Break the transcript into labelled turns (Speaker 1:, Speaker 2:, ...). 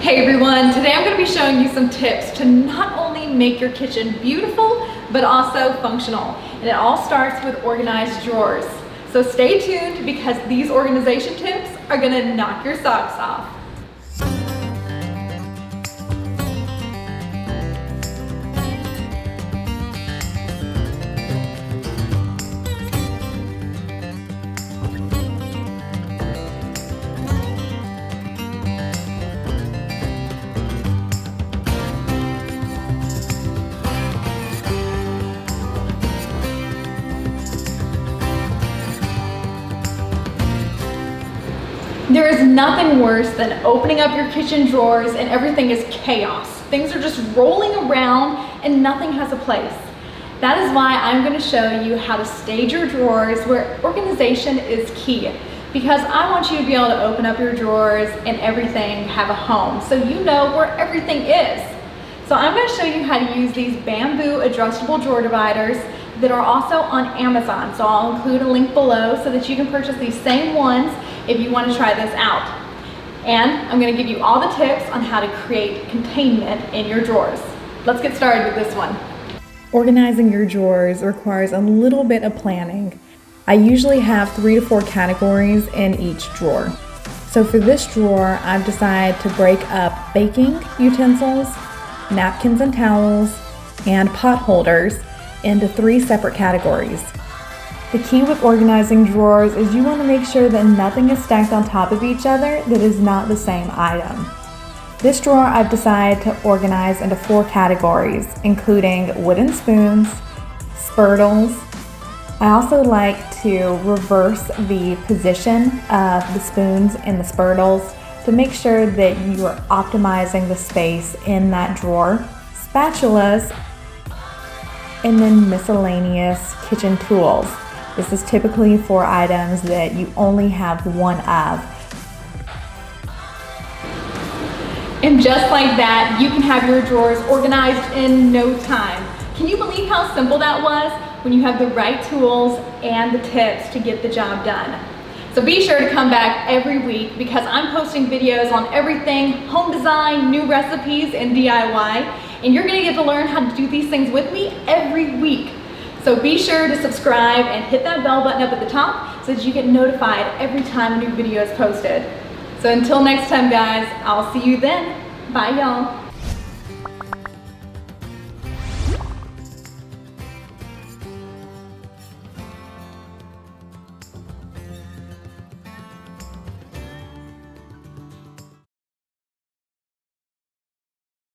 Speaker 1: Hey everyone, today I'm going to be showing you some tips to not only make your kitchen beautiful, but also functional. And it all starts with organized drawers. So stay tuned because these organization tips are going to knock your socks off. There is nothing worse than opening up your kitchen drawers and everything is chaos. Things are just rolling around and nothing has a place. That is why I'm going to show you how to stage your drawers where organization is key. Because I want you to be able to open up your drawers and everything have a home, so you know where everything is. So I'm going to show you how to use these bamboo adjustable drawer dividers that are also on Amazon. So I'll include a link below so that you can purchase these same ones if you want to try this out. And I'm going to give you all the tips on how to create containment in your drawers. Let's get started with this one.
Speaker 2: Organizing your drawers requires a little bit of planning. I usually have 3 to 4 categories in each drawer. So for this drawer, I've decided to break up baking utensils, napkins and towels, and pot holders into 3 separate categories. The key with organizing drawers is you want to make sure that nothing is stacked on top of each other that is not the same item. This drawer I've decided to organize into 4 categories, including wooden spoons, spurtles. I also like to reverse the position of the spoons and the spurtles to make sure that you are optimizing the space in that drawer, spatulas, and then miscellaneous kitchen tools. This is typically for items that you only have one of.
Speaker 1: And just like that, you can have your drawers organized in no time. Can you believe how simple that was when you have the right tools and the tips to get the job done? So be sure to come back every week because I'm posting videos on everything home design, new recipes, and DIY. And you're gonna get to learn how to do these things with me every week. So be sure to subscribe and hit that bell button up at the top so that you get notified every time a new video is posted. So until next time guys, I'll see you then. Bye y'all.